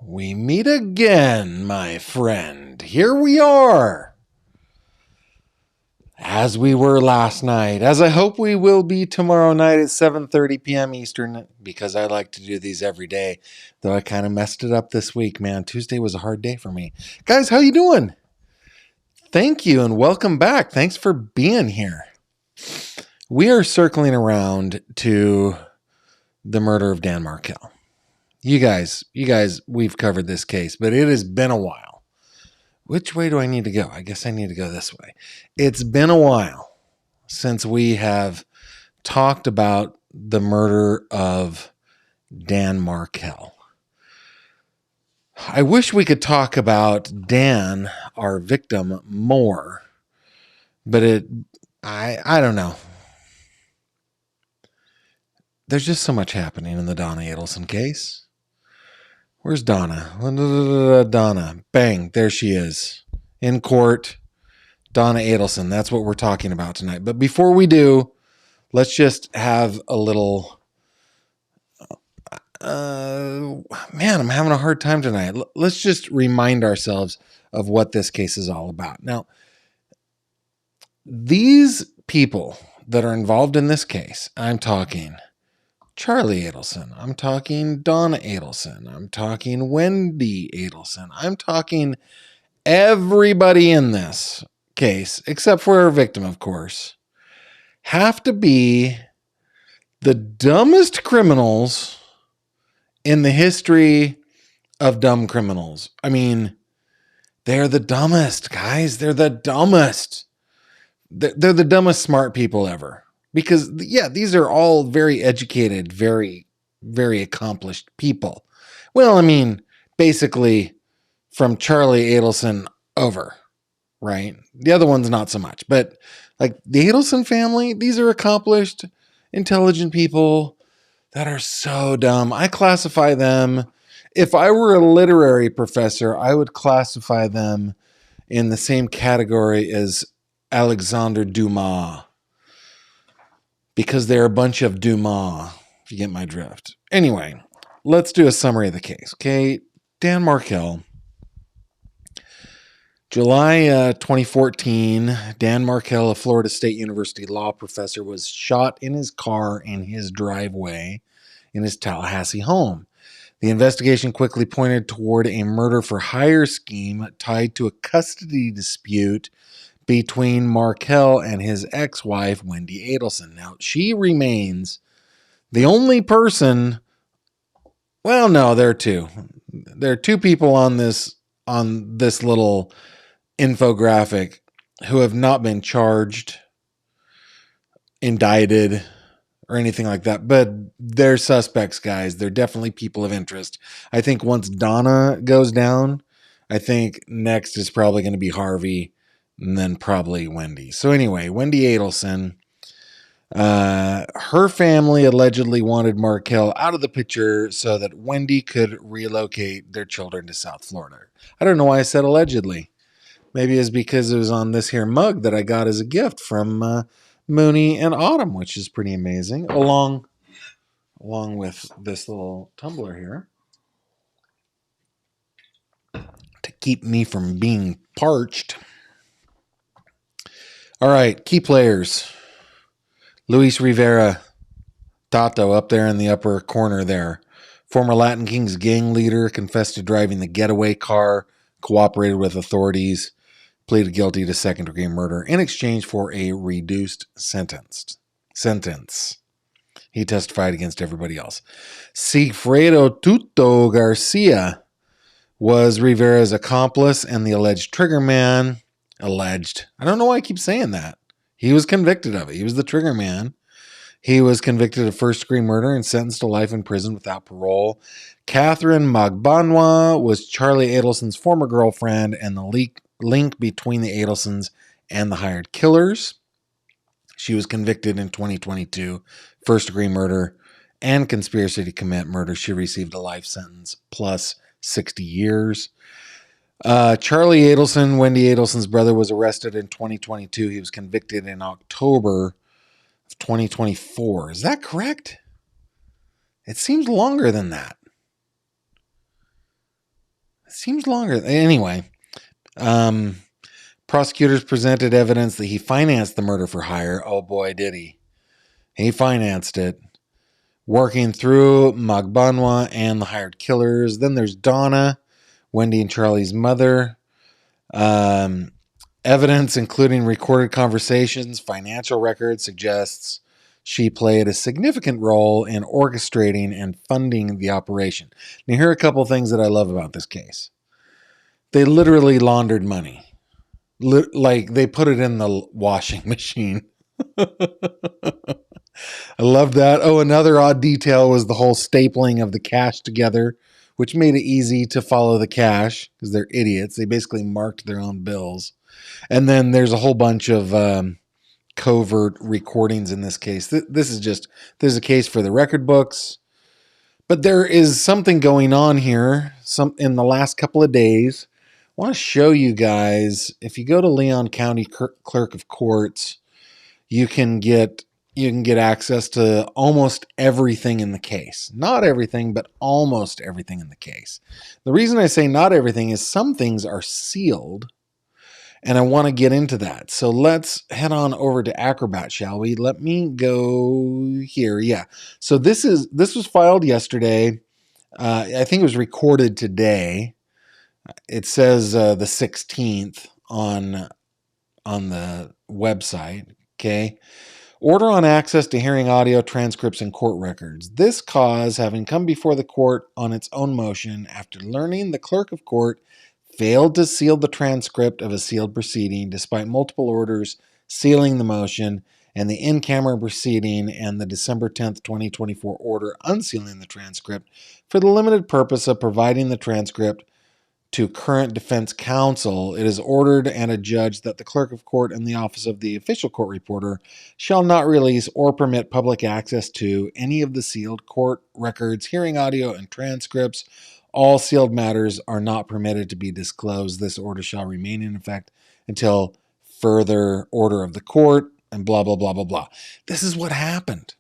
We meet again, my friend. Here we are. As we were last night, as I hope we will be tomorrow night at 7:30 p.m. Eastern, because I like to do these every day, though I kind of messed it up this week, man. Tuesday was a hard day for me. Guys, how you doing? Thank you and welcome back. Thanks for being here. We are circling around to the murder of Dan Markel. You guys, we've covered this case, but it has been a while. Which way do I need to go? I guess I need to go this way. It's been a while since we have talked about the murder of Dan Markel. I wish we could talk about Dan, our victim, more, but I don't know. There's just so much happening in the Donna Adelson case. Where's Donna? Donna. Bang. There she is. In court. Donna Adelson. That's what we're talking about tonight. But before we do, let's just have a little... man, I'm having a hard time tonight. Let's just remind ourselves of what this case is all about. Now, these people that are involved in this case, I'm talking... Charlie Adelson. I'm talking Donna Adelson. I'm talking Wendy Adelson. I'm talking everybody in this case, except for our victim, of course, have to be the dumbest criminals in the history of dumb criminals. I mean, they're the dumbest, guys. They're the dumbest. They're the dumbest smart people ever. Because, yeah, these are all very educated, very, very accomplished people. Well, I mean, basically from Charlie Adelson over, right? The other one's not so much. But, like, the Adelson family, these are accomplished, intelligent people that are so dumb. I classify them, if I were a literary professor, I would classify them in the same category as Alexander Dumas. Because they're a bunch of Dumas, if you get my drift. Anyway, let's do a summary of the case. Okay, Dan Markel. July 2014, Dan Markel, a Florida State University law professor, was shot in his car in his driveway in his Tallahassee home. The investigation quickly pointed toward a murder for hire scheme tied to a custody dispute between Markel and his ex-wife, Wendy Adelson. Now, she remains the only person... Well, no, there are two. There are two people on this little infographic who have not been charged, indicted, or anything like that. But they're suspects, guys. They're definitely people of interest. I think once Donna goes down, I think next is probably going to be Harvey, and then probably Wendy. So anyway, Wendy Adelson, her family allegedly wanted Markel out of the picture so that Wendy could relocate their children to South Florida. I don't know why I said allegedly. Maybe it's because it was on this here mug that I got as a gift from Mooney and Autumn, which is pretty amazing, along with this little tumbler here to keep me from being parched. All right, key players. Luis Rivera, Tato, up there in the upper corner there. Former Latin Kings gang leader, confessed to driving the getaway car, cooperated with authorities, pleaded guilty to second-degree murder in exchange for a reduced sentence. He testified against everybody else. Sigfredo Tuto Garcia was Rivera's accomplice and the alleged trigger man. Alleged. I don't know why I keep saying that. He was convicted of it. He was the trigger man. He was convicted of first-degree murder and sentenced to life in prison without parole. Catherine Magbanwa was Charlie Adelson's former girlfriend and the link between the Adelsons and the hired killers. She was convicted in 2022, first-degree murder and conspiracy to commit murder. She received a life sentence plus 60 years. Charlie Adelson, Wendy Adelson's brother, was arrested in 2022. He was convicted in October of 2024. Is that correct? It seems longer than that. seems longer. Anyway, prosecutors presented evidence that he financed the murder for hire. Oh boy, did he. He financed it. Working through Magbanwa and the hired killers. Then there's Donna, Wendy and Charlie's mother. Evidence, including recorded conversations, financial records, suggests she played a significant role in orchestrating and funding the operation. Now, here are a couple of things that I love about this case. They literally laundered money. Like, they put it in the washing machine. I love that. Oh, another odd detail was the whole stapling of the cash together, which made it easy to follow the cash because they're idiots. They basically marked their own bills. And then there's a whole bunch of covert recordings in this case. This is a case for the record books. But there is something going on here in the last couple of days. I want to show you guys, if you go to Leon County Clerk of Courts, you can get access to almost everything in the case. Not everything, but almost everything in the case. The reason I say not everything is some things are sealed, and I want to get into that. So let's head on over to Acrobat, shall we? Let me go here. Yeah. So this was filed yesterday. I think it was recorded today. It says the 16th on the website. Okay. Order on access to hearing audio, transcripts, and court records. This cause having come before the court on its own motion after learning the clerk of court failed to seal the transcript of a sealed proceeding despite multiple orders sealing the motion and the in-camera proceeding and the December 10th, 2024 order unsealing the transcript for the limited purpose of providing the transcript to current defense counsel, it is ordered and adjudged that the clerk of court and the office of the official court reporter shall not release or permit public access to any of the sealed court records, hearing audio, and transcripts. All sealed matters are not permitted to be disclosed. This order shall remain in effect until further order of the court, and blah, blah, blah, blah, blah. This is what happened.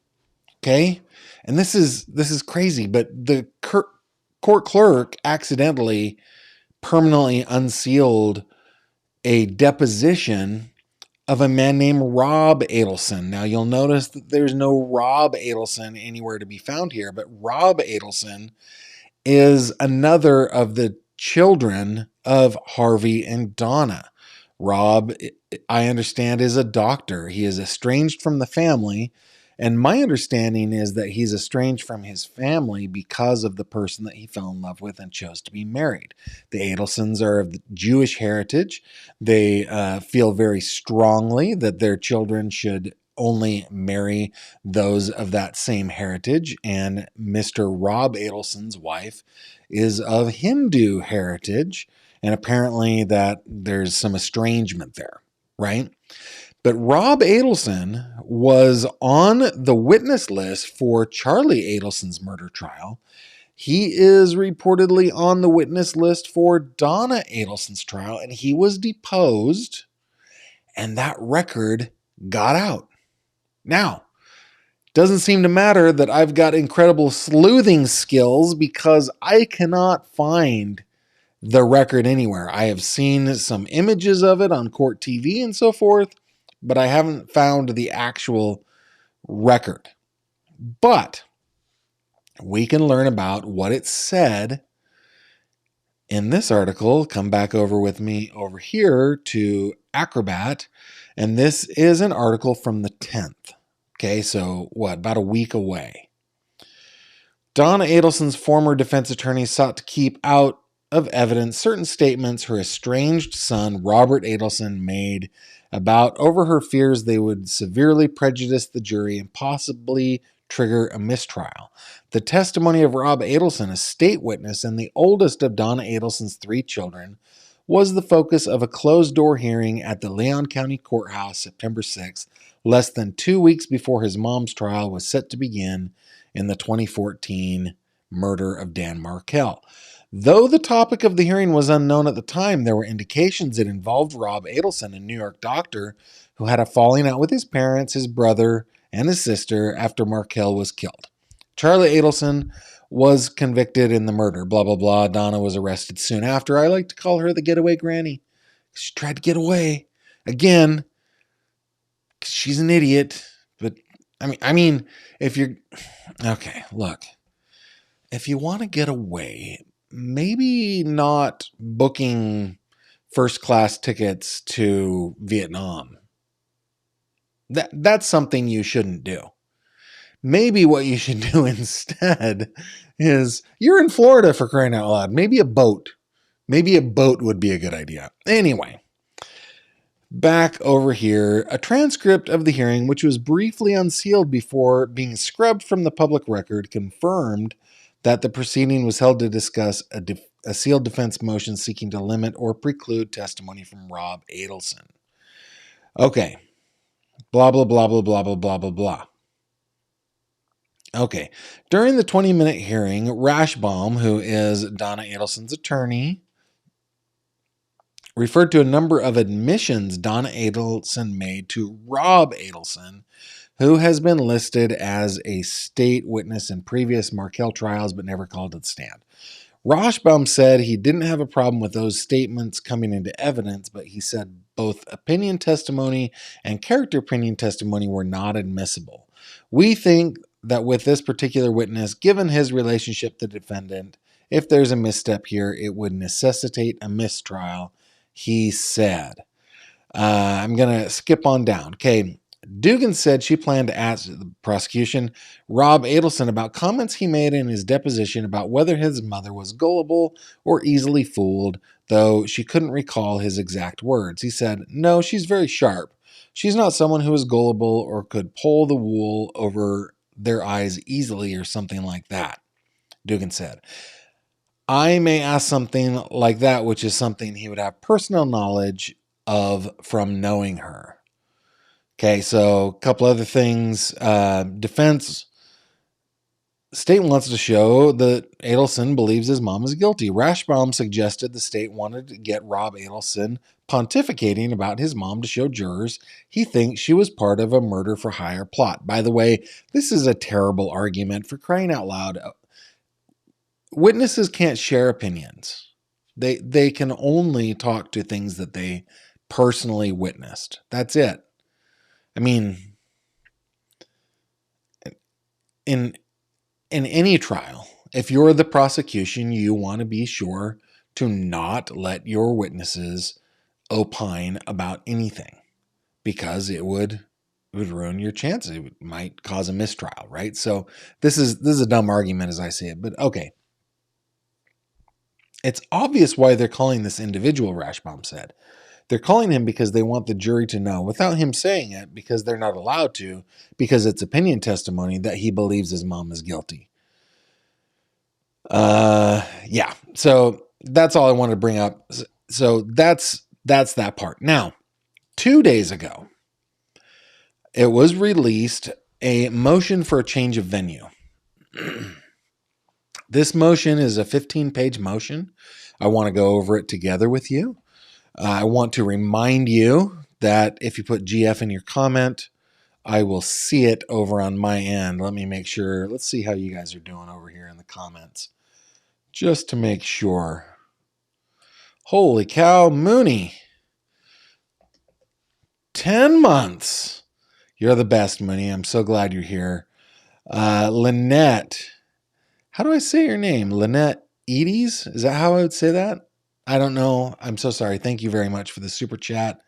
Okay? And this is crazy, but the court clerk accidentally permanently unsealed a deposition of a man named Rob Adelson. Now, you'll notice that there's no Rob Adelson anywhere to be found here, but Rob Adelson is another of the children of Harvey and Donna. Rob, I understand, is a doctor. He is estranged from the family. And my understanding is that he's estranged from his family because of the person that he fell in love with and chose to be married. The Adelsons are of Jewish heritage. They feel very strongly that their children should only marry those of that same heritage. And Mr. Rob Adelson's wife is of Hindu heritage. And apparently that there's some estrangement there, right? But Rob Adelson was on the witness list for Charlie Adelson's murder trial. He is reportedly on the witness list for Donna Adelson's trial, and he was deposed, and that record got out. Now, doesn't seem to matter that I've got incredible sleuthing skills because I cannot find the record anywhere. I have seen some images of it on court TV and so forth, but I haven't found the actual record. But we can learn about what it said in this article. Come back over with me over here to Acrobat, and this is an article from the 10th. Okay, so about a week away. Donna Adelson's former defense attorney sought to keep out of evidence certain statements her estranged son, Robert Adelson, made over her fears they would severely prejudice the jury and possibly trigger a mistrial. The testimony of Rob Adelson, a state witness and the oldest of Donna Adelson's 3 children, was the focus of a closed-door hearing at the Leon County Courthouse September 6th, less than 2 weeks before his mom's trial was set to begin in the 2014 murder of Dan Markel. Though the topic of the hearing was unknown at the time, there were indications it involved Rob Adelson, a New York doctor who had a falling out with his parents, his brother, and his sister after Markel was killed. Charlie Adelson was convicted in the murder. Blah, blah, blah. Donna was arrested soon after. I like to call her the Getaway Granny. She tried to get away. Again, she's an idiot. But, I mean, if you're... Okay, look. If you want to get away, maybe not booking first-class tickets to Vietnam. That's something you shouldn't do. Maybe what you should do instead is, you're in Florida, for crying out loud. Maybe a boat. Maybe a boat would be a good idea. Anyway, back over here, a transcript of the hearing, which was briefly unsealed before being scrubbed from the public record, confirmed that the proceeding was held to discuss a sealed defense motion seeking to limit or preclude testimony from Rob Adelson. Okay. Blah, blah, blah, blah, blah, blah, blah, blah, blah. Okay. During the 20-minute hearing, Rashbaum, who is Donna Adelson's attorney, referred to a number of admissions Donna Adelson made to Rob Adelson, who has been listed as a state witness in previous Markel trials but never called to the stand. Rashbaum said he didn't have a problem with those statements coming into evidence, but he said both opinion testimony and character opinion testimony were not admissible. We think that with this particular witness, given his relationship to the defendant, if there's a misstep here, it would necessitate a mistrial, he said. I'm going to skip on down. Okay. Dugan said she planned to ask the prosecution Rob Adelson about comments he made in his deposition about whether his mother was gullible or easily fooled, though she couldn't recall his exact words. He said, "No, she's very sharp. She's not someone who is gullible or could pull the wool over their eyes easily or something like that," Dugan said. I may ask something like that, which is something he would have personal knowledge of from knowing her. Okay, so a couple other things. Defense state wants to show that Adelson believes his mom is guilty. Rashbaum suggested the state wanted to get Rob Adelson pontificating about his mom to show jurors he thinks she was part of a murder for hire plot. By the way, this is a terrible argument, for crying out loud. Witnesses can't share opinions. They can only talk to things that they personally witnessed. That's it. I mean, in any trial, if you're the prosecution, you want to be sure to not let your witnesses opine about anything, because it would ruin your chances. It might cause a mistrial, right? So this is a dumb argument as I see it, but okay. It's obvious why they're calling this individual, Rashbaum said. They're calling him because they want the jury to know, without him saying it, because they're not allowed to, because it's opinion testimony, that he believes his mom is guilty. Yeah. So that's all I wanted to bring up. So that's that part. Now, 2 days ago, it was released a motion for a change of venue. This motion is a 15-page motion. I want to go over it together with you. I want to remind you that if you put GF in your comment, I will see it over on my end. Let me make sure. Let's see how you guys are doing over here in the comments, just to make sure. Holy cow, Mooney. 10 months. You're the best, Mooney. I'm so glad you're here. Lynette. How do I say your name? Lynette Edes? Is that how I would say that? I don't know. I'm so sorry. Thank you very much for the super chat.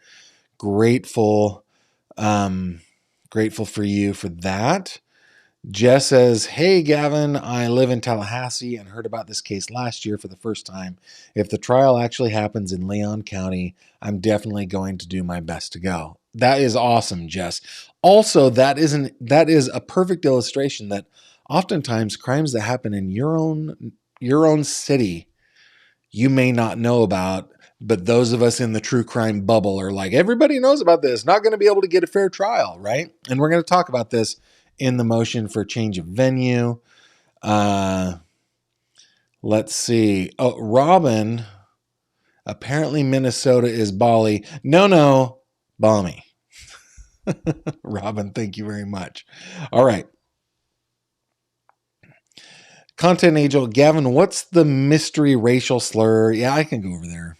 Grateful. Grateful for you for that. Jess says, "Hey, Gavin, I live in Tallahassee and heard about this case last year for the first time. If the trial actually happens in Leon County, I'm definitely going to do my best to go." That is awesome, Jess. Also, that is a perfect illustration that oftentimes crimes that happen in your own city you may not know about, but those of us in the true crime bubble are like, everybody knows about this, not going to be able to get a fair trial, right? And we're going to talk about this in the motion for change of venue. Let's see. Oh, Robin, apparently Minnesota is Bali. No, balmy. Robin, thank you very much. All right. Content Angel, Gavin, what's the mystery racial slur? Yeah, I can go over there.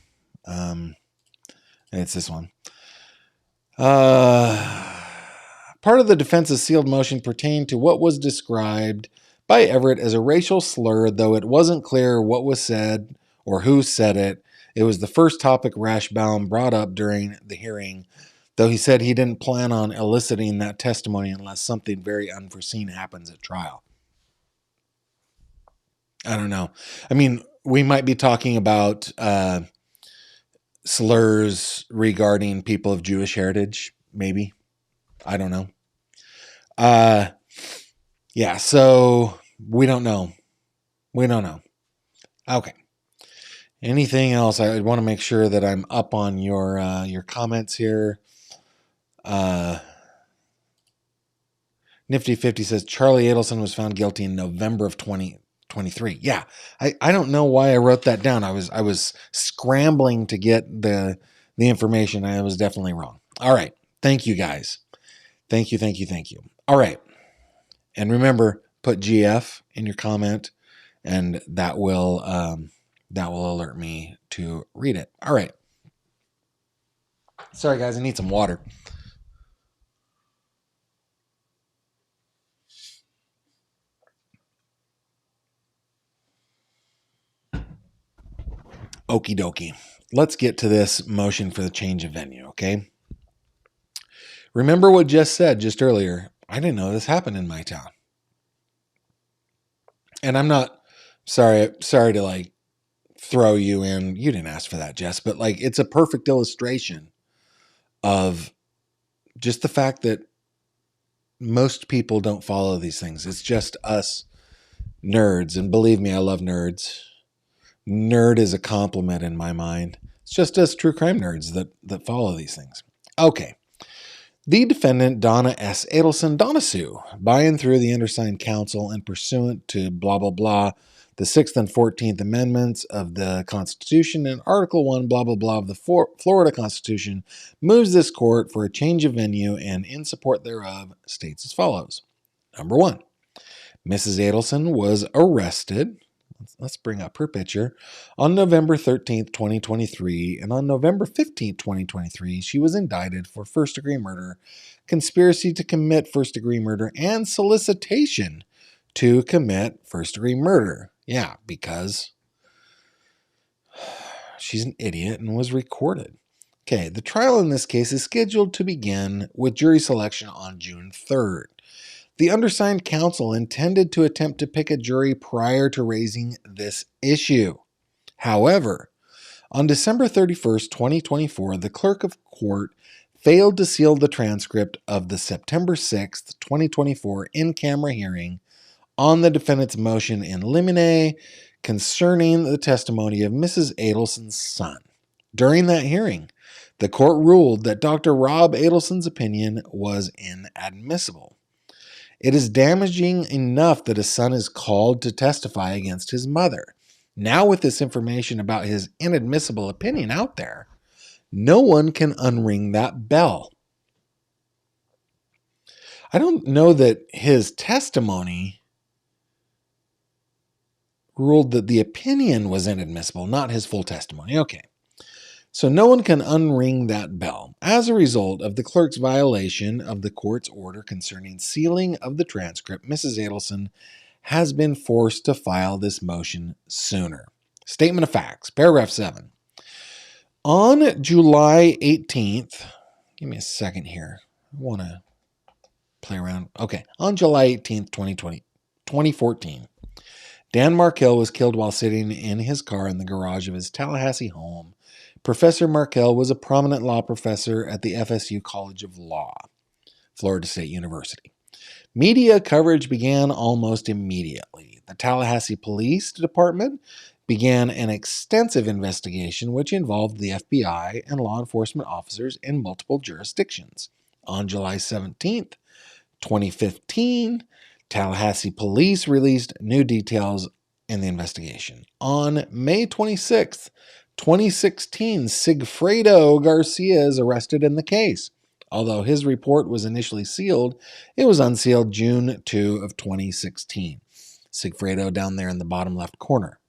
It's this one. Part of the defense's sealed motion pertained to what was described by Everett as a racial slur, though it wasn't clear what was said or who said it. It was the first topic Rashbaum brought up during the hearing, though he said he didn't plan on eliciting that testimony unless something very unforeseen happens at trial. I don't know. I mean, we might be talking about slurs regarding people of Jewish heritage, maybe. I don't know. Yeah, so we don't know. We don't know. Okay. Anything else? I want to make sure that I'm up on your comments here. Nifty 50 says Charlie Adelson was found guilty in November of 2023. Yeah, I don't know why I wrote that down. I was scrambling to get the information. I was definitely wrong. All right. Thank you, guys. Thank you. All right. And remember, put GF in your comment, and that will alert me to read it. All right. Sorry, guys. I need some water. Okie dokie. Let's get to this motion for the change of venue, okay? Remember what Jess said just earlier. I didn't know this happened in my town. And I'm not sorry to like throw you in. You didn't ask for that, Jess, but like it's a perfect illustration of just the fact that most people don't follow these things. It's just us nerds. And believe me, I love nerds. Nerd is a compliment in my mind. It's just us true crime nerds that follow these things. Okay. The defendant, Donna S. Adelson, Donna Sue, by and through the undersigned counsel and pursuant to blah, blah, blah, the 6th and 14th Amendments of the Constitution and Article 1, blah, blah, blah, of the Florida Constitution, moves this court for a change of venue and in support thereof states as follows. Number 1, Mrs. Adelson was arrested. Let's bring up her picture. On November 13th, 2023, and on November 15th, 2023, she was indicted for first-degree murder, conspiracy to commit first-degree murder, and solicitation to commit first-degree murder. Yeah, because she's an idiot and was recorded. Okay, the trial in this case is scheduled to begin with jury selection on June 3rd. The undersigned counsel intended to attempt to pick a jury prior to raising this issue. However, on December 31st, 2024, the clerk of court failed to seal the transcript of the September 6th, 2024 in-camera hearing on the defendant's motion in limine concerning the testimony of Mrs. Adelson's son. During that hearing, the court ruled that Dr. Rob Adelson's opinion was inadmissible. It is damaging enough that a son is called to testify against his mother. Now, with this information about his inadmissible opinion out there, no one can unring that bell. I don't know that his testimony ruled that the opinion was inadmissible, not his full testimony. Okay. So no one can unring that bell. As a result of the clerk's violation of the court's order concerning sealing of the transcript, Mrs. Adelson has been forced to file this motion sooner. Statement of facts, paragraph 7. On July 18th, give me a second here. I want to play around. Okay, on July 18th, 2014, Dan Markel was killed while sitting in his car in the garage of his Tallahassee home. Professor Markel was a prominent law professor at the FSU College of Law, Florida State University. Media coverage began almost immediately. The Tallahassee Police Department began an extensive investigation which involved the FBI and law enforcement officers in multiple jurisdictions. On July 17th, 2015, Tallahassee Police released new details in the investigation. On May 26th, 2016, Sigfredo Garcia is arrested in the case. Although his report was initially sealed, it was unsealed June 2 of 2016. Sigfredo down there in the bottom left corner.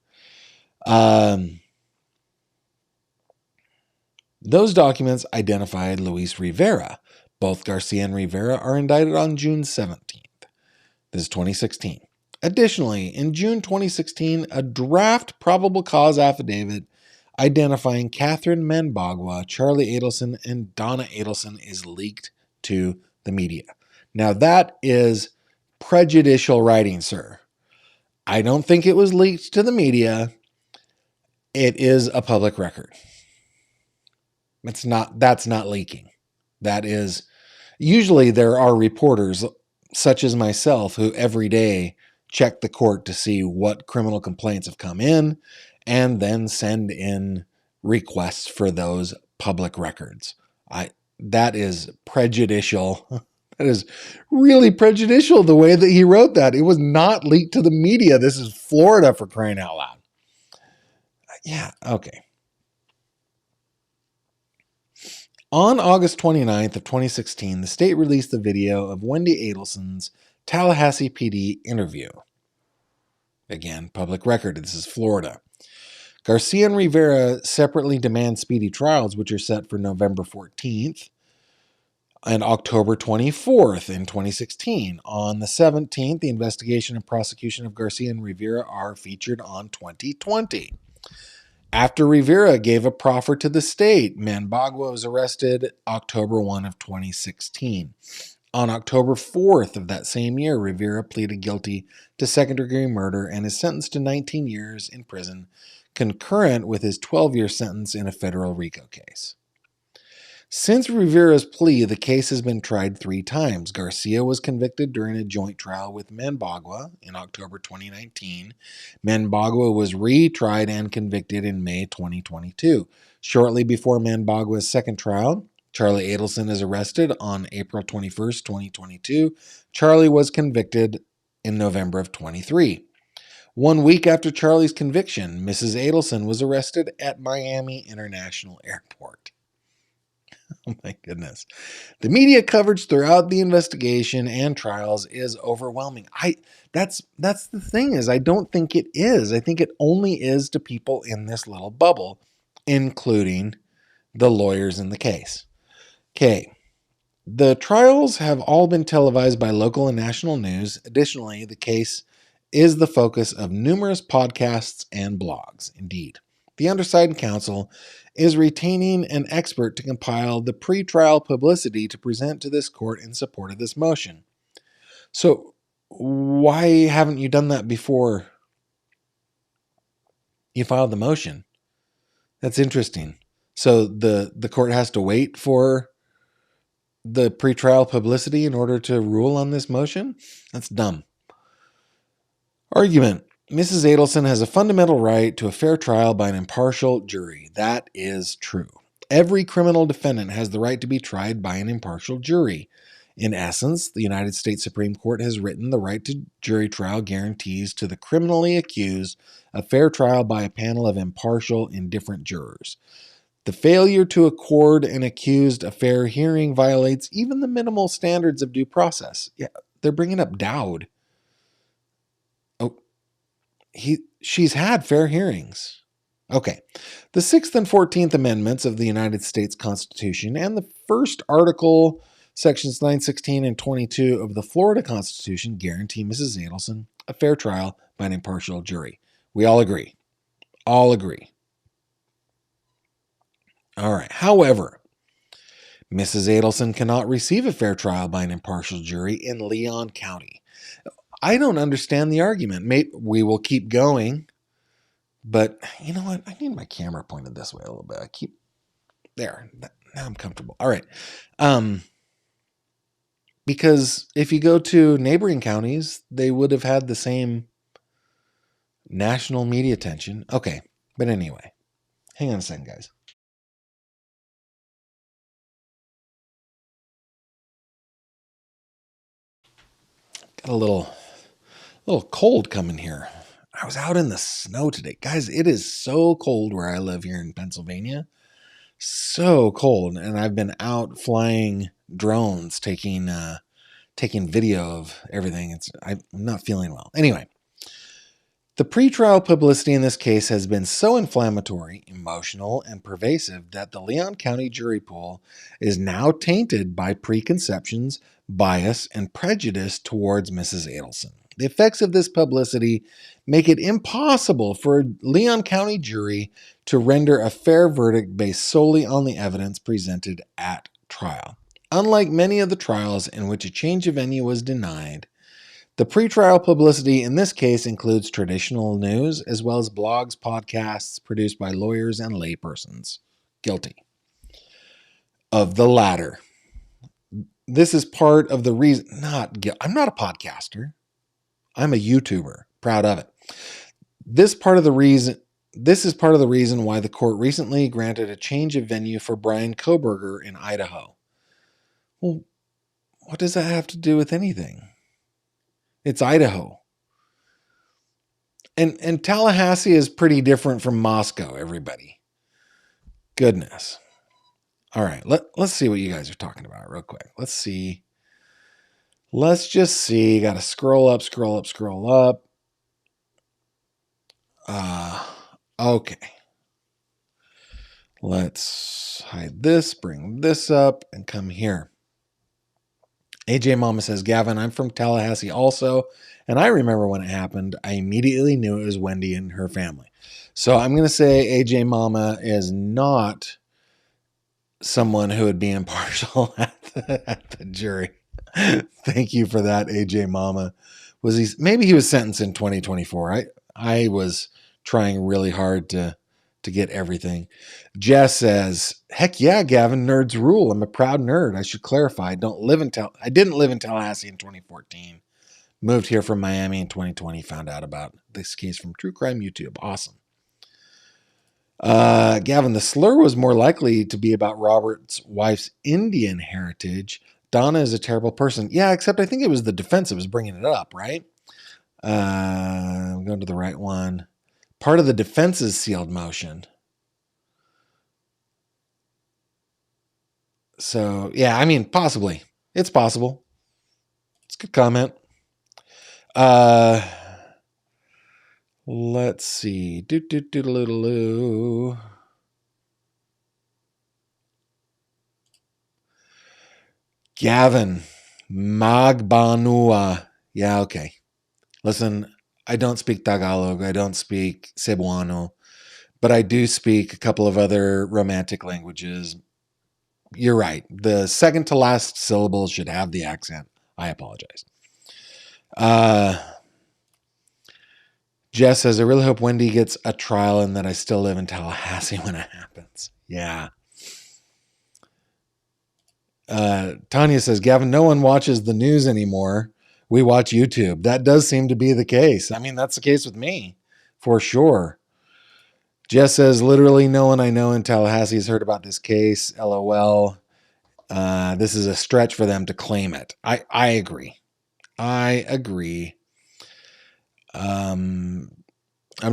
Those documents identified Luis Rivera. Both Garcia and Rivera are indicted on June 17th. This is 2016. Additionally, in June 2016, a draft probable cause affidavit identifying Catherine Manbagua, Charlie Adelson, and Donna Adelson is leaked to the media. Now, that is prejudicial writing, sir. I don't think it was leaked to the media. It is a public record. That's not leaking. That is, usually there are reporters such as myself who every day check the court to see what criminal complaints have come in and then send in requests for those public records. That is prejudicial. That is really prejudicial the way that he wrote that. It was not leaked to the media. This is Florida, for crying out loud. Yeah, okay. On August 29th of 2016, the state released the video of Wendy Adelson's Tallahassee PD interview. Again, public record. This is Florida. Garcia and Rivera separately demand speedy trials, which are set for November 14th and October 24th in 2016. On the 17th, the investigation and prosecution of Garcia and Rivera are featured on 2020. After Rivera gave a proffer to the state, Manbagua was arrested October 1 of 2016. On October 4th of that same year, Rivera pleaded guilty to second-degree murder and is sentenced to 19 years in prison, concurrent with his 12-year sentence in a federal RICO case. Since Rivera's plea, the case has been tried 3 times. Garcia was convicted during a joint trial with Manbagua in October 2019. Manbagua was retried and convicted in May 2022. Shortly before Manbagua's second trial, Charlie Adelson is arrested on April 21st, 2022. Charlie was convicted in November of 23. 1 week after Charlie's conviction, Mrs. Adelson was arrested at Miami International Airport. Oh my goodness. The media coverage throughout the investigation and trials is overwhelming. That's the thing is I don't think it is. I think it only is to people in this little bubble, including the lawyers in the case. Okay. The trials have all been televised by local and national news. Additionally, the case is the focus of numerous podcasts and blogs. Indeed, the undersigned counsel is retaining an expert to compile the pre-trial publicity to present to this court in support of this motion. So, why haven't you done that before you filed the motion? That's interesting. So the court has to wait for the pre-trial publicity in order to rule on this motion? That's dumb. Argument. Mrs. Adelson has a fundamental right to a fair trial by an impartial jury. That is true. Every criminal defendant has the right to be tried by an impartial jury. In essence, the United States Supreme Court has written the right to jury trial guarantees to the criminally accused a fair trial by a panel of impartial, indifferent jurors. The failure to accord an accused a fair hearing violates even the minimal standards of due process. Yeah, they're bringing up Dowd. Oh, she's had fair hearings. Okay. The 6th and 14th Amendments of the United States Constitution and the first article, sections 916 and 22 of the Florida Constitution guarantee Mrs. Adelson a fair trial by an impartial jury. We all agree. All agree. All right. However, Mrs. Adelson cannot receive a fair trial by an impartial jury in Leon County. I don't understand the argument. Maybe we will keep going, but you know what? I need my camera pointed this way a little bit. I keep there. Now I'm comfortable. All right. Because if you go to neighboring counties, they would have had the same national media attention. Okay. But anyway, hang on a second, guys. Got a little cold coming here. I was out in the snow today. Guys, it is so cold where I live here in Pennsylvania. So cold. And I've been out flying drones, taking video of everything. I'm not feeling well. Anyway, The pretrial publicity in this case has been so inflammatory, emotional, and pervasive that the Leon County jury pool is now tainted by preconceptions, bias, and prejudice towards Mrs. Adelson. The effects of this publicity make it impossible for a Leon County jury to render a fair verdict based solely on the evidence presented at trial. Unlike many of the trials in which a change of venue was denied, the pretrial publicity in this case includes traditional news as well as blogs, podcasts produced by lawyers and laypersons. Guilty of the latter. This is part of the reason, I'm not a podcaster. I'm a YouTuber, proud of it. This is part of the reason why the court recently granted a change of venue for Brian Koberger in Idaho. Well, what does that have to do with anything? It's Idaho. And Tallahassee is pretty different from Moscow, everybody. Goodness. All right, let's see what you guys are talking about real quick. Let's see. Let's just see. Got to scroll up. Okay. Let's hide this, bring this up, and come here. AJ Mama says, Gavin, I'm from Tallahassee also, and I remember when it happened. I immediately knew it was Wendy and her family. So I'm going to say AJ Mama is not someone who would be impartial at the jury. Thank you for that, AJ Mama. Maybe he was sentenced in 2024. I was trying really hard to get everything. Jess says, heck yeah, Gavin, nerds rule. I'm a proud nerd. I should clarify. I didn't live in Tallahassee in 2014. Moved here from Miami in 2020. Found out about this case from True Crime YouTube. Awesome. Gavin, the slur was more likely to be about Robert's wife's Indian heritage. Donna is a terrible person. Yeah, except I think it was the defense that was bringing it up, right? I'm going to the right one. Part of the defense's sealed motion. So, yeah, I mean, possibly. It's possible. It's a good comment. Let's see. Gavin. Magbanua. Yeah, okay. Listen, I don't speak Tagalog. I don't speak Cebuano. But I do speak a couple of other romantic languages. You're right. The second to last syllable should have the accent. I apologize. Jess says, I really hope Wendy gets a trial and that I still live in Tallahassee when it happens. Yeah. Tanya says, Gavin, no one watches the news anymore. We watch YouTube. That does seem to be the case. I mean, that's the case with me, for sure. Jess says, literally no one I know in Tallahassee has heard about this case. LOL. This is a stretch for them to claim it. I agree. I'm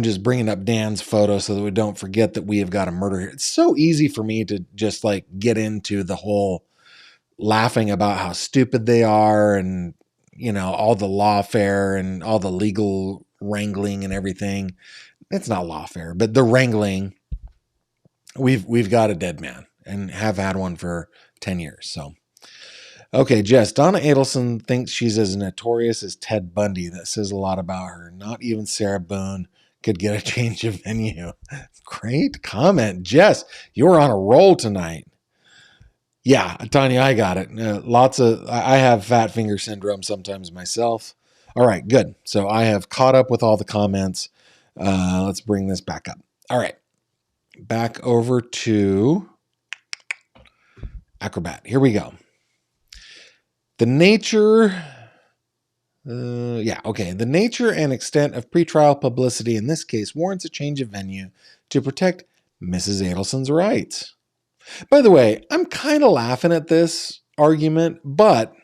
just bringing up Dan's photo so that we don't forget that we have got a murder here. It's so easy for me to just like get into the whole laughing about how stupid they are and, you know, all the lawfare and all the legal wrangling and everything. It's not lawfare, but the wrangling. We've got a dead man and have had one for 10 years. So, okay, Jess, Donna Adelson thinks she's as notorious as Ted Bundy. That says a lot about her. Not even Sarah Boone could get a change of venue. Great comment. Jess, you're on a roll tonight. Yeah, Tanya, I got it. I have fat finger syndrome sometimes myself. All right, good. So I have caught up with all the comments. Let's bring this back up. All right, back over to Acrobat. Here we go. The nature and extent of pretrial publicity in this case warrants a change of venue to protect Mrs. Adelson's rights. By the way, I'm kind of laughing at this argument, but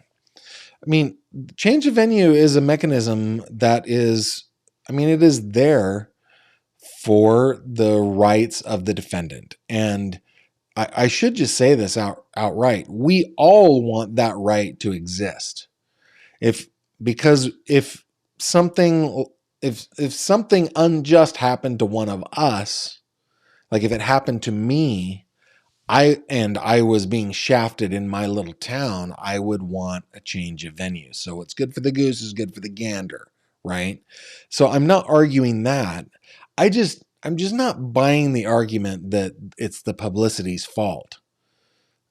I mean, change of venue is a mechanism that is, it is there for the rights of the defendant. And I should just say this outright. We all want that right to exist. Because if something if something unjust happened to one of us, like if it happened to me, I was being shafted in my little town, I would want a change of venue. So what's good for the goose is good for the gander, right? So I'm not arguing that. I'm just not buying the argument that it's the publicity's fault.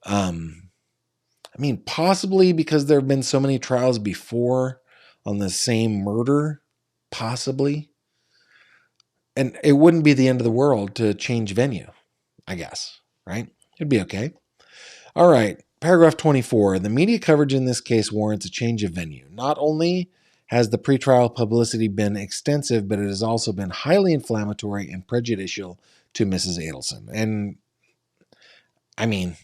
I mean, possibly because there have been so many trials before on the same murder, possibly. And it wouldn't be the end of the world to change venue, I guess, right? It'd be okay. All right, paragraph 24. The media coverage in this case warrants a change of venue. Not only has the pretrial publicity been extensive, but it has also been highly inflammatory and prejudicial to Mrs. Adelson. And I mean,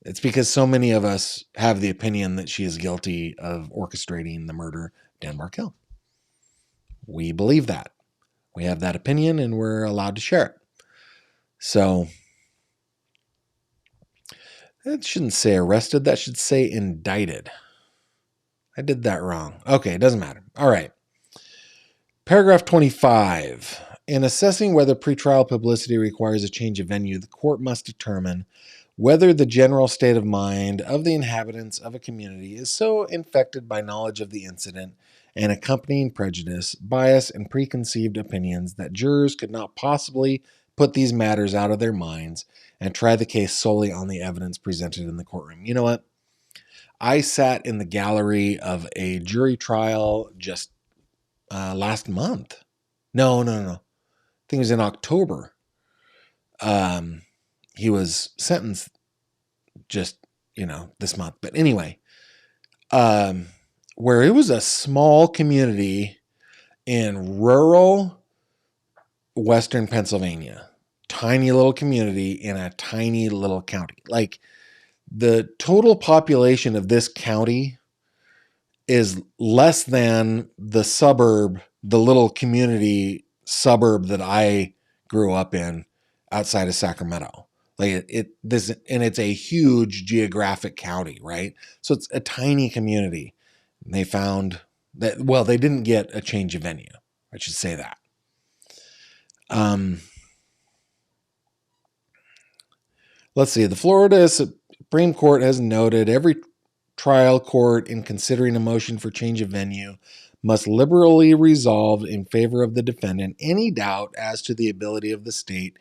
it's because so many of us have the opinion that she is guilty of orchestrating the murder of Dan Markel. We believe that. We have that opinion and we're allowed to share it. So that shouldn't say arrested. That should say indicted. I did that wrong. Okay, it doesn't matter. All right. Paragraph 25. In assessing whether pretrial publicity requires a change of venue, the court must determine whether the general state of mind of the inhabitants of a community is so infected by knowledge of the incident and accompanying prejudice, bias, and preconceived opinions that jurors could not possibly put these matters out of their minds and try the case solely on the evidence presented in the courtroom. You know what? I sat in the gallery of a jury trial just last month. No. I think it was in October. He was sentenced just, this month. But anyway, where it was a small community in rural Western Pennsylvania, tiny little community in a tiny little county. Like the total population of this county is less than the suburb, the little community suburb that I grew up in outside of Sacramento. Like it's a huge geographic county, right? So it's a tiny community. And they found that, well, they didn't get a change of venue. I should say that. Let's see. The Florida Supreme Court has noted every trial court in considering a motion for change of venue must liberally resolve in favor of the defendant any doubt as to the ability of the state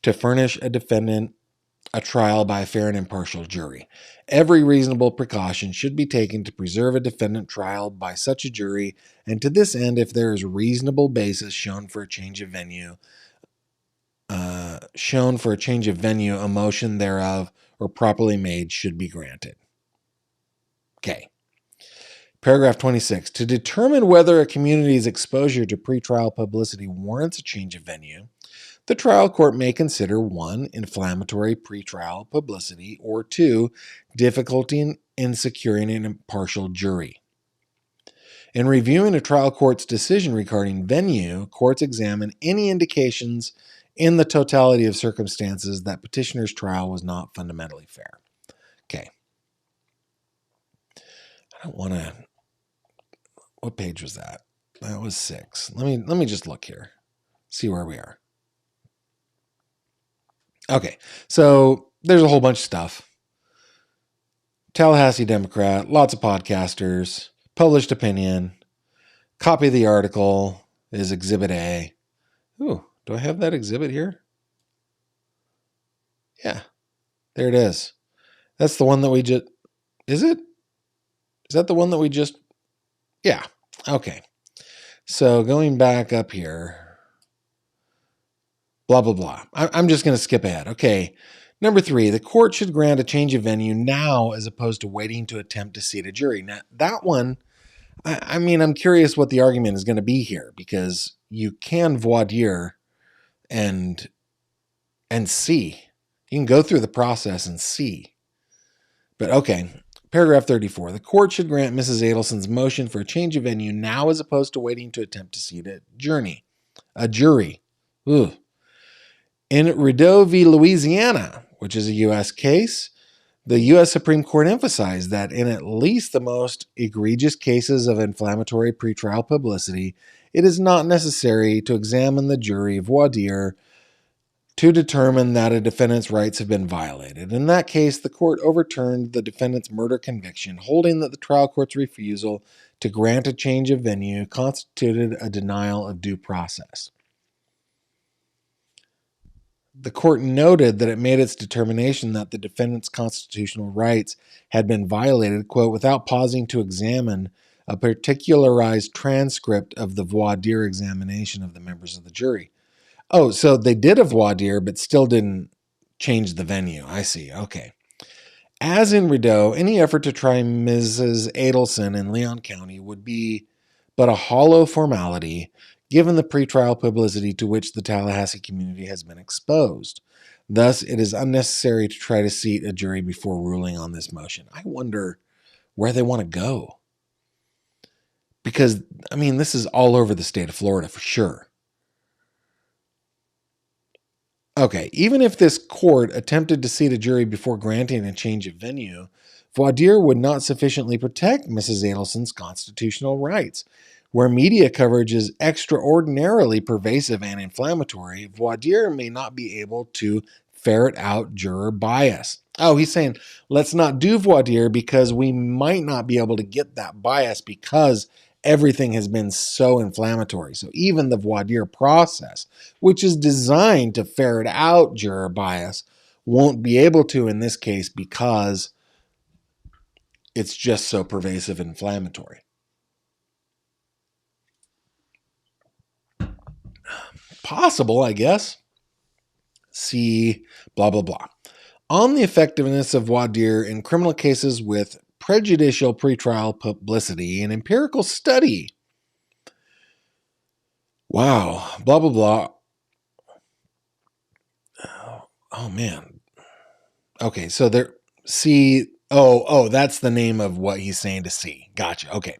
to furnish a defendant a trial by a fair and impartial jury. Every reasonable precaution should be taken to preserve a defendant trial by such a jury, and to this end, if there is reasonable basis shown for a change of venue, a motion thereof or properly made should be granted. Okay. Paragraph 26. To determine whether a community's exposure to pretrial publicity warrants a change of venue, the trial court may consider 1. Inflammatory pretrial publicity, or 2. Difficulty in securing an impartial jury. In reviewing a trial court's decision regarding venue, courts examine any indications in the totality of circumstances that petitioner's trial was not fundamentally fair. Okay. I don't want to... What page was that? That was 6. Let me just look here. See where we are. Okay, so there's a whole bunch of stuff. Tallahassee Democrat, lots of podcasters, published opinion, copy of the article is Exhibit A. Ooh, do I have that exhibit here? Yeah, there it is. That's the one that we just... Is it? Is that the one that we just... Yeah, okay. So going back up here... Blah, blah, blah. I'm just going to skip ahead. Okay. Number 3, the court should grant a change of venue now as opposed to waiting to attempt to seat a jury. Now, that one, I mean, I'm curious what the argument is going to be here, because you can voir dire and see. You can go through the process and see. But okay. Paragraph 34. The court should grant Mrs. Adelson's motion for a change of venue now as opposed to waiting to attempt to seat a jury. In Rideau v. Louisiana, which is a U.S. case, The U.S. Supreme Court emphasized that in at least the most egregious cases of inflammatory pretrial publicity, it is not necessary to examine the jury voir dire to determine that a defendant's rights have been violated. In that case, the court overturned the defendant's murder conviction, holding that the trial court's refusal to grant a change of venue constituted a denial of due process. The court noted that it made its determination that the defendant's constitutional rights had been violated, quote, without pausing to examine a particularized transcript of the voir dire examination of the members of the jury. Oh, so they did a voir dire, but still didn't change the venue. I see. Okay. As in Rideau, any effort to try Mrs. Adelson in Leon County would be but a hollow formality, given the pretrial publicity to which the Tallahassee community has been exposed. Thus, it is unnecessary to try to seat a jury before ruling on this motion. I wonder where they want to go. Because, I mean, this is all over the state of Florida for sure. Okay, even if this court attempted to seat a jury before granting a change of venue, voir dire would not sufficiently protect Mrs. Adelson's constitutional rights. Where media coverage is extraordinarily pervasive and inflammatory, voir dire may not be able to ferret out juror bias. Oh, he's saying, let's not do voir dire because we might not be able to get that bias because everything has been so inflammatory. So even the voir dire process, which is designed to ferret out juror bias, won't be able to in this case because it's just so pervasive and inflammatory. Possible, I guess. See, blah, blah, blah. On the effectiveness of voir dire in criminal cases with prejudicial pretrial publicity, an empirical study. Wow, blah, blah, blah. Oh, man. Okay, so there, see, that's the name of what he's saying to see. Gotcha, okay.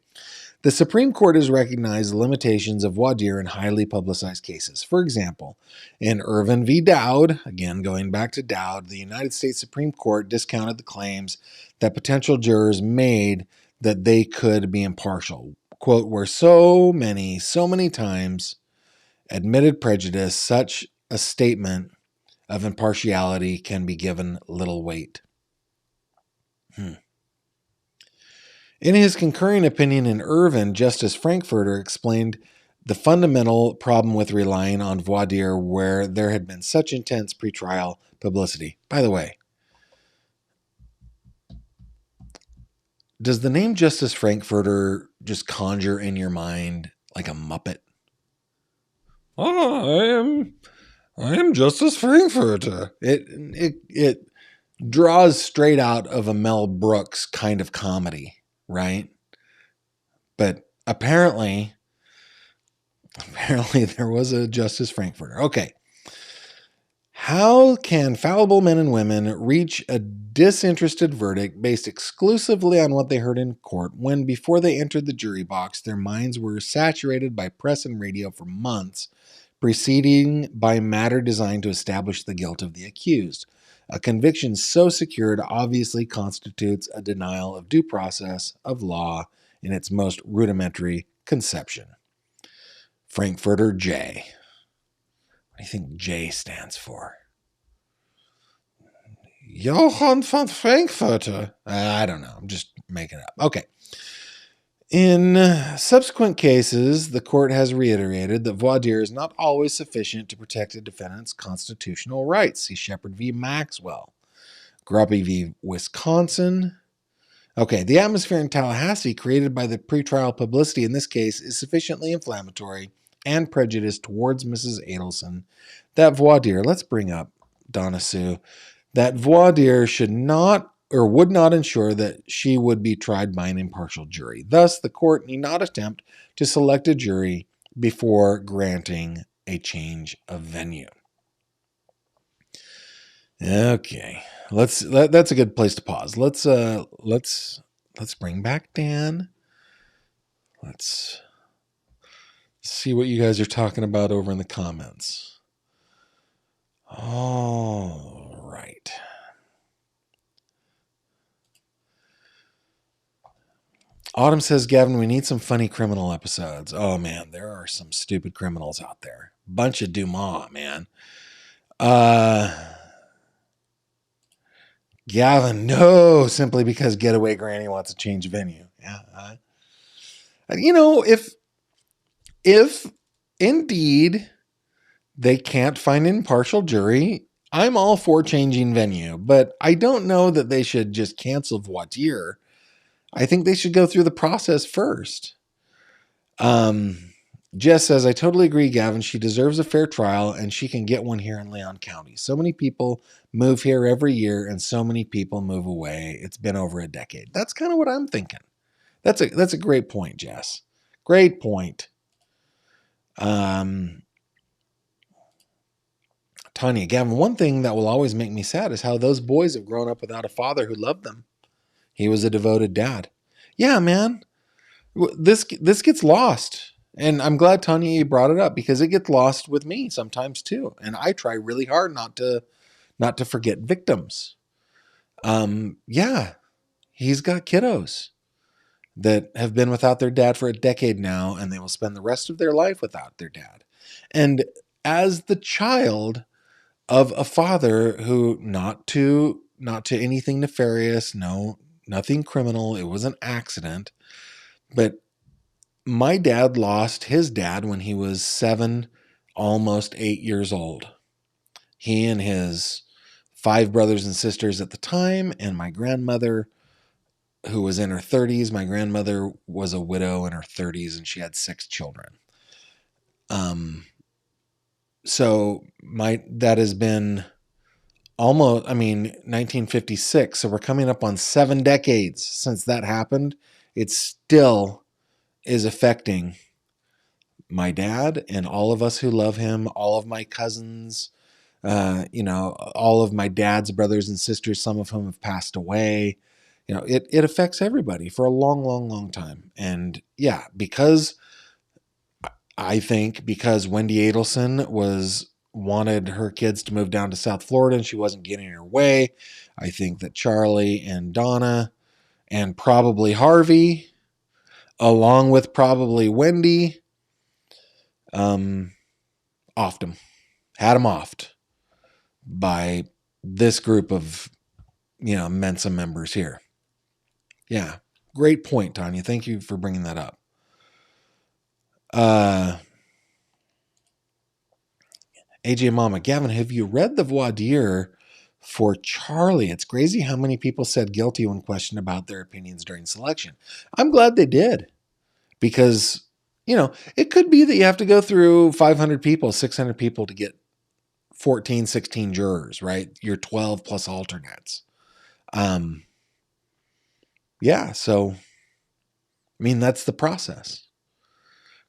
The Supreme Court has recognized the limitations of voir dire in highly publicized cases. For example, in Irvin v. Dowd, again going back to Dowd, the United States Supreme Court discounted the claims that potential jurors made that they could be impartial. Quote, where so many times admitted prejudice, such a statement of impartiality can be given little weight. In his concurring opinion in Irvin, Justice Frankfurter explained the fundamental problem with relying on voir dire where there had been such intense pretrial publicity. By the way, does the name Justice Frankfurter just conjure in your mind like a Muppet? Oh, I am Justice Frankfurter. It draws straight out of a Mel Brooks kind of comedy, right? But apparently there was a Justice Frankfurter. Okay. How can fallible men and women reach a disinterested verdict based exclusively on what they heard in court when before they entered the jury box, their minds were saturated by press and radio for months, preceding by matter designed to establish the guilt of the accused? A conviction so secured obviously constitutes a denial of due process of law in its most rudimentary conception. Frankfurter J. What do you think J stands for? Johann von Frankfurter. I don't know. I'm just making it up. Okay. In subsequent cases, the court has reiterated that voir dire is not always sufficient to protect a defendant's constitutional rights. See Shepard v. Maxwell. Gruppe v. Wisconsin. Okay, the atmosphere in Tallahassee created by the pretrial publicity in this case is sufficiently inflammatory and prejudiced towards Mrs. Adelson that voir dire, let's bring up Donna Sue, that voir dire should not or would not ensure that she would be tried by an impartial jury. Thus, the court need not attempt to select a jury before granting a change of venue. Okay, that's a good place to pause. Let's bring back Dan. Let's see what you guys are talking about over in the comments. All right. Autumn says, Gavin, we need some funny criminal episodes. Oh, man, there are some stupid criminals out there. Bunch of Dumas, man. Gavin, no, simply because Getaway Granny wants to change venue. Yeah. If indeed they can't find an impartial jury, I'm all for changing venue, but I don't know that they should just cancel voir dire. I think they should go through the process first. Jess says, I totally agree, Gavin. She deserves a fair trial, and she can get one here in Leon County. So many people move here every year, and so many people move away. It's been over a decade. That's kind of what I'm thinking. That's a great point, Jess. Great point. Tanya, Gavin, one thing that will always make me sad is how those boys have grown up without a father who loved them. He was a devoted dad. Yeah, man. This gets lost. And I'm glad, Tanya, you brought it up because it gets lost with me sometimes too. And I try really hard not to forget victims. Yeah, he's got kiddos that have been without their dad for a decade now, and they will spend the rest of their life without their dad. And as the child of a father who, not to anything nefarious, no, nothing criminal, it was an accident, but my dad lost his dad when he was 7, almost 8 years old. He and his 5 brothers and sisters at the time, and my grandmother, who was in her 30s. My grandmother was a widow in her 30s, and she had 6 children. So that has been almost, 1956. So we're coming up on 7 decades since that happened. It still is affecting my dad and all of us who love him, all of my cousins, all of my dad's brothers and sisters, some of whom have passed away. It affects everybody for a long, long, long time. And yeah, because Wendy Adelson wanted her kids to move down to South Florida and she wasn't getting her way, I think that Charlie and Donna and probably Harvey, along with probably Wendy, had them offed by this group of, Mensa members here. Yeah. Great point, Tanya. Thank you for bringing that up. AJ Mama, Gavin, have you read the voir dire for Charlie? It's crazy how many people said guilty when questioned about their opinions during selection. I'm glad they did because, it could be that you have to go through 500 people, 600 people to get 14, 16 jurors, right? You're 12 plus alternates. Yeah, so, that's the process.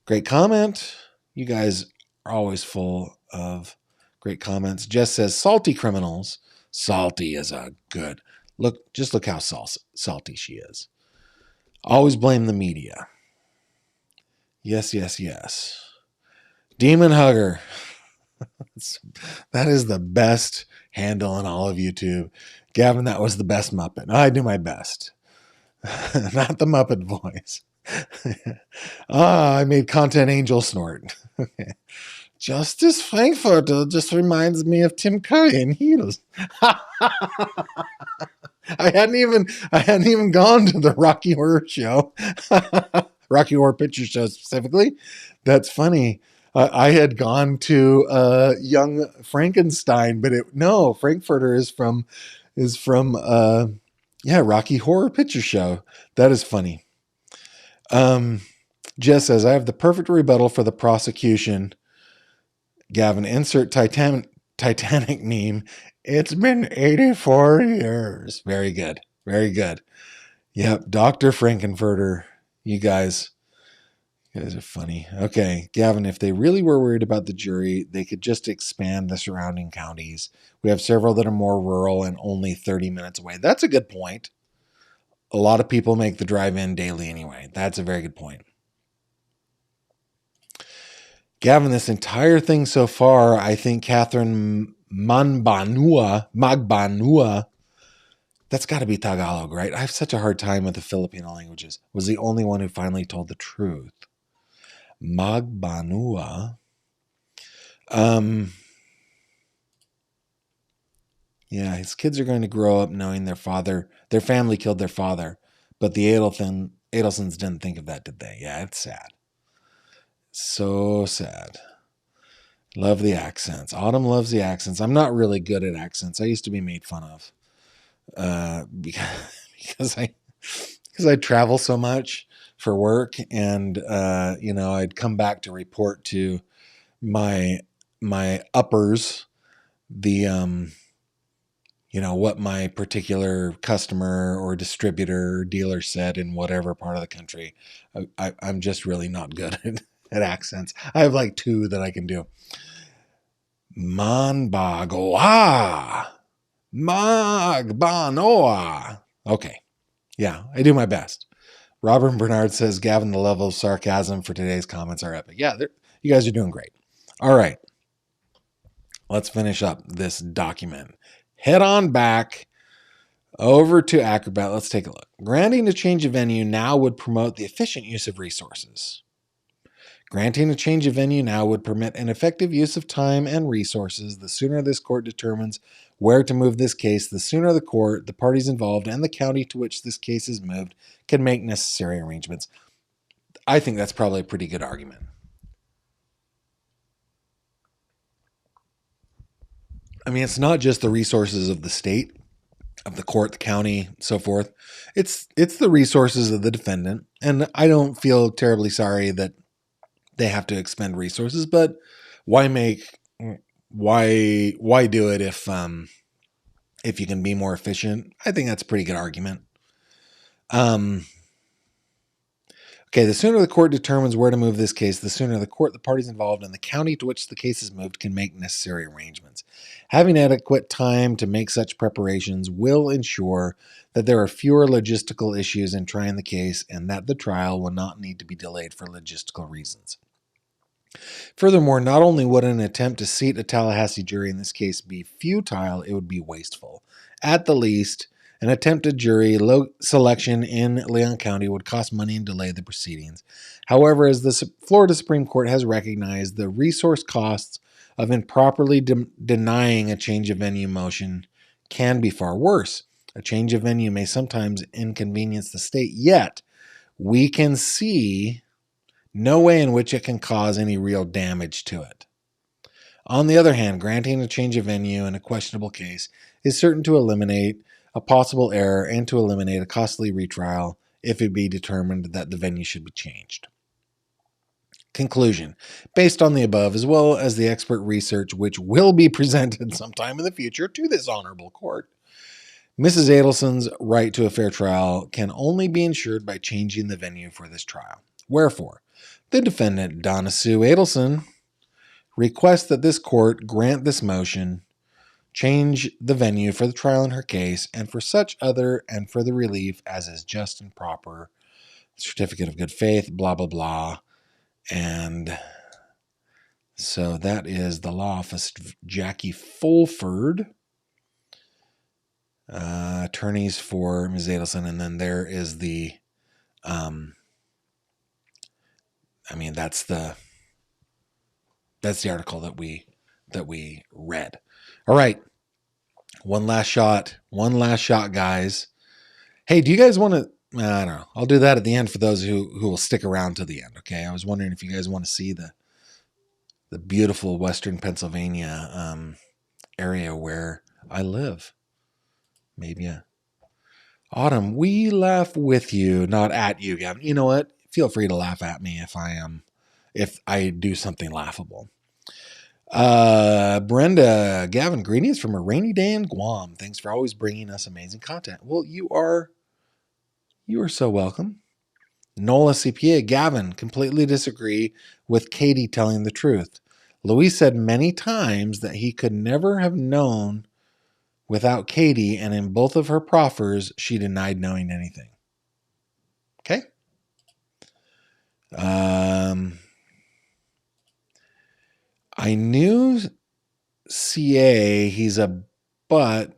Great comment. You guys are always full of great comments. Jess says, salty criminals. Salty is a good look. Just look how salty she is. Always blame the media. Yes, yes, yes. Demon Hugger. That is the best handle on all of YouTube. Gavin, that was the best Muppet. I do my best. Not the Muppet voice. I made Content Angel snort. Justice Frankfurter just reminds me of Tim Curry in Heels. I hadn't even gone to the Rocky Horror Show, Rocky Horror Picture Show specifically. That's funny. I had gone to Young Frankenstein, but Frankfurter is from Rocky Horror Picture Show. That is funny. Jess says, I have the perfect rebuttal for the prosecution. Gavin, insert Titanic meme. It's been 84 years. Very good. Very good. Yep. Dr. Frankenfurter. You guys are funny. Okay. Gavin, if they really were worried about the jury, they could just expand the surrounding counties. We have several that are more rural and only 30 minutes away. That's a good point. A lot of people make the drive in daily anyway. That's a very good point. Gavin, this entire thing so far, I think Catherine Magbanua That's got to be Tagalog, right? I have such a hard time with the Filipino languages. Was the only one who finally told the truth. Magbanua. Yeah, his kids are going to grow up knowing their family killed their father, but the Adelsons didn't think of that, did they? Yeah, it's sad. So sad. Love the accents. Autumn loves the accents. I'm not really good at accents. I used to be made fun of because I travel so much for work, and I'd come back to report to my uppers the what my particular customer or distributor or dealer said in whatever part of the country. I'm just really not good at accents. I have like 2 that I can do. Manbagoa. Magbanoa. Okay. Yeah, I do my best. Robert Bernard says, Gavin, the level of sarcasm for today's comments are epic. Yeah, you guys are doing great. All right. Let's finish up this document. Head on back over to Acrobat. Let's take a look. Granting a change of venue now would promote the efficient use of resources. Granting a change of venue now would permit an effective use of time and resources. The sooner this court determines where to move this case, the sooner the court, the parties involved, and the county to which this case is moved can make necessary arrangements. I think that's probably a pretty good argument. I mean, it's not just the resources of the state, of the court, the county, so forth. It's the resources of the defendant. And I don't feel terribly sorry that they have to expend resources, but why do it if you can be more efficient? I think that's a pretty good argument. Okay, the sooner the court determines where to move this case, the sooner the court, the parties involved, and the county to which the case is moved can make necessary arrangements. Having adequate time to make such preparations will ensure that there are fewer logistical issues in trying the case and that the trial will not need to be delayed for logistical reasons. Furthermore, not only would an attempt to seat a Tallahassee jury in this case be futile, it would be wasteful. At the least, an attempted jury selection in Leon County would cost money and delay the proceedings. However, as the Florida Supreme Court has recognized, the resource costs of improperly denying a change of venue motion can be far worse. A change of venue may sometimes inconvenience the state, yet we can see no way in which it can cause any real damage to it. On the other hand, granting a change of venue in a questionable case is certain to eliminate a possible error and to eliminate a costly retrial if it be determined that the venue should be changed. Conclusion. Based on the above, as well as the expert research which will be presented sometime in the future to this honorable court, Mrs. Adelson's right to a fair trial can only be ensured by changing the venue for this trial. Wherefore, the defendant, Donna Adelson, requests that this court grant this motion, change the venue for the trial in her case, and for such other and further relief as is just and proper, certificate of good faith, blah, blah, blah. And so that is the law office of Jackie Fulford, attorneys for Ms. Adelson. And then there is the, that's the article that we read. All right. One last shot, guys. Hey, do you guys want to, I don't know. I'll do that at the end for those who will stick around to the end. Okay. I was wondering if you guys want to see the beautiful Western Pennsylvania, area where I live. Maybe Autumn, we laugh with you, not at you, Gavin. You know what? Feel free to laugh at me if I do something laughable. Brenda, Gavin, greetings from a rainy day in Guam. Thanks for always bringing us amazing content. Well, you are so welcome. Nola CPA, Gavin, completely disagree with Katie telling the truth. Luis said many times that he could never have known without Katie, and in both of her proffers, she denied knowing anything. Okay? I knew CA, he's a butt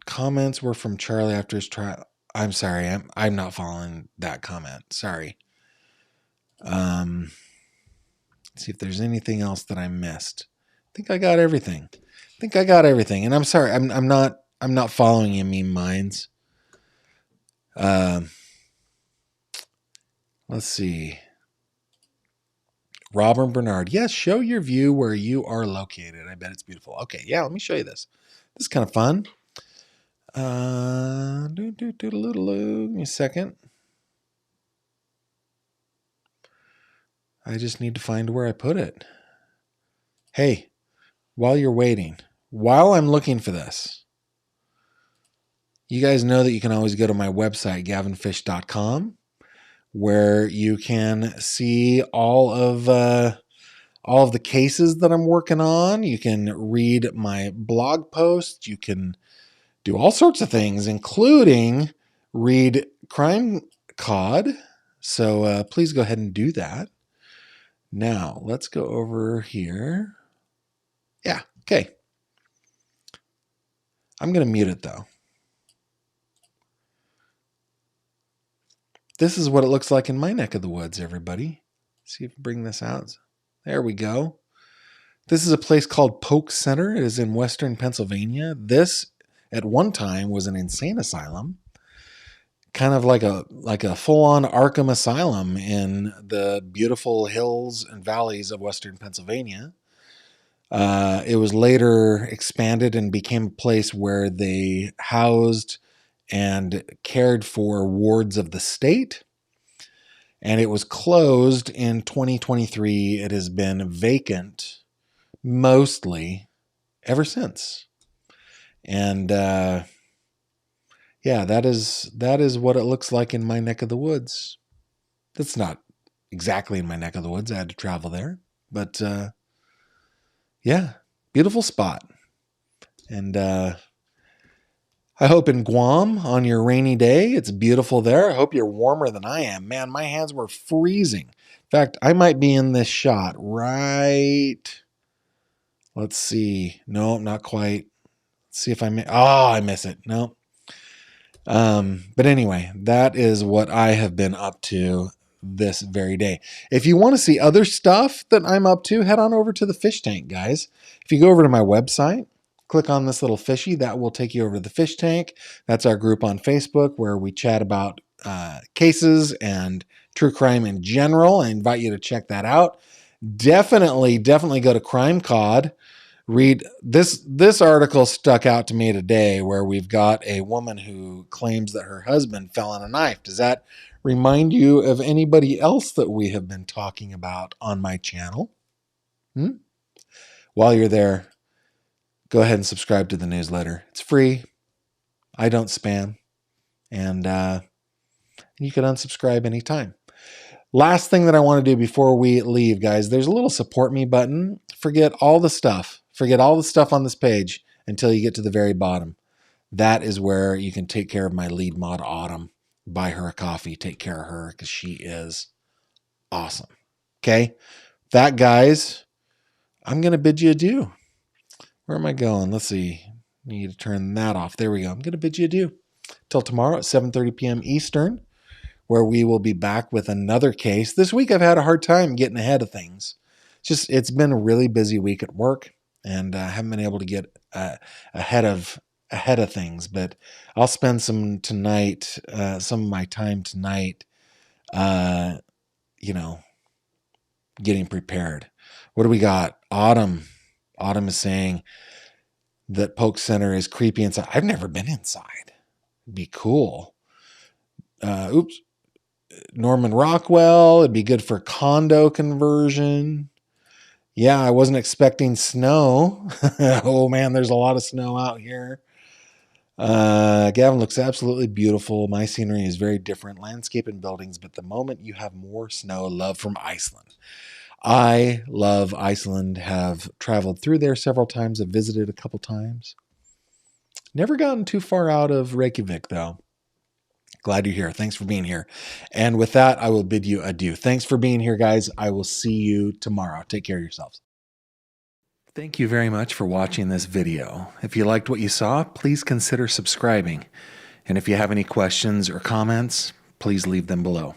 comments were from Charlie after his trial. I'm sorry. I'm not following that comment. Sorry. Let's see if there's anything else that I missed. I think I got everything. And I'm sorry. I'm not following you, meme minds. Let's see. Robin Bernard. Yes, show your view where you are located. I bet it's beautiful. Okay, yeah, let me show you this. This is kind of fun. Give me a second. I just need to find where I put it. Hey, while you're waiting, while I'm looking for this, you guys know that you can always go to my website, gavinfish.com, where you can see all of the cases that I'm working on. You can read my blog posts. You can do all sorts of things, including read Crime Cod. So please go ahead and do that. Now, let's go over here. Yeah, okay. I'm going to mute it, though. This is what it looks like in my neck of the woods, everybody. See if I bring this out. There we go. This is a place called Polk Center. It is in western Pennsylvania. This, at one time, was an insane asylum. Kind of like a full-on Arkham asylum in the beautiful hills and valleys of western Pennsylvania. It was later expanded and became a place where they housed and cared for wards of the state. And it was closed in 2023. It has been vacant mostly ever since. And yeah, that is what it looks like in my neck of the woods. That's not exactly in my neck of the woods. I had to travel there. But yeah, beautiful spot. And I hope in Guam on your rainy day, it's beautiful there. I hope you're warmer than I am. Man, my hands were freezing. In fact, I might be in this shot right. Let's see. No, not quite. Let's see if I I miss it. No. But anyway, that is what I have been up to this very day. If you want to see other stuff that I'm up to, head on over to the fish tank, guys. If you go over to my website, click on this little fishy, that will take you over to the fish tank. That's our group on Facebook where we chat about cases and true crime in general. I invite you to check that out. Definitely go to Crime Cod. Read this article stuck out to me today where we've got a woman who claims that her husband fell on a knife. Does that remind you of anybody else that we have been talking about on my channel? While you're there, go ahead and subscribe to the newsletter. It's free. I don't spam. And you can unsubscribe anytime. Last thing that I want to do before we leave, guys, there's a little support me button. Forget all the stuff. Forget all the stuff on this page until you get to the very bottom. That is where you can take care of my lead mod, Autumn. Buy her a coffee. Take care of her because she is awesome. Okay? That, guys, I'm going to bid you adieu. Where am I going? Let's see. Need to turn that off. There we go. I'm going to bid you adieu. Till tomorrow at 7:30 p.m. Eastern, where we will be back with another case. This week I've had a hard time getting ahead of things. It's been a really busy week at work, and I haven't been able to get ahead of things. But I'll spend some of my time tonight, getting prepared. What do we got? Autumn is saying that Polk Center is creepy inside. I've never been inside. It'd be cool. Norman Rockwell. It'd be good for condo conversion. Yeah, I wasn't expecting snow. Oh man, there's a lot of snow out here. Gavin looks absolutely beautiful. My scenery is very different. Landscape and buildings, but the moment you have more snow, love from Iceland. I love Iceland, have traveled through there several times, have visited a couple times. Never gotten too far out of Reykjavik, though. Glad you're here. Thanks for being here. And with that, I will bid you adieu. Thanks for being here, guys. I will see you tomorrow. Take care of yourselves. Thank you very much for watching this video. If you liked what you saw, please consider subscribing. And if you have any questions or comments, please leave them below.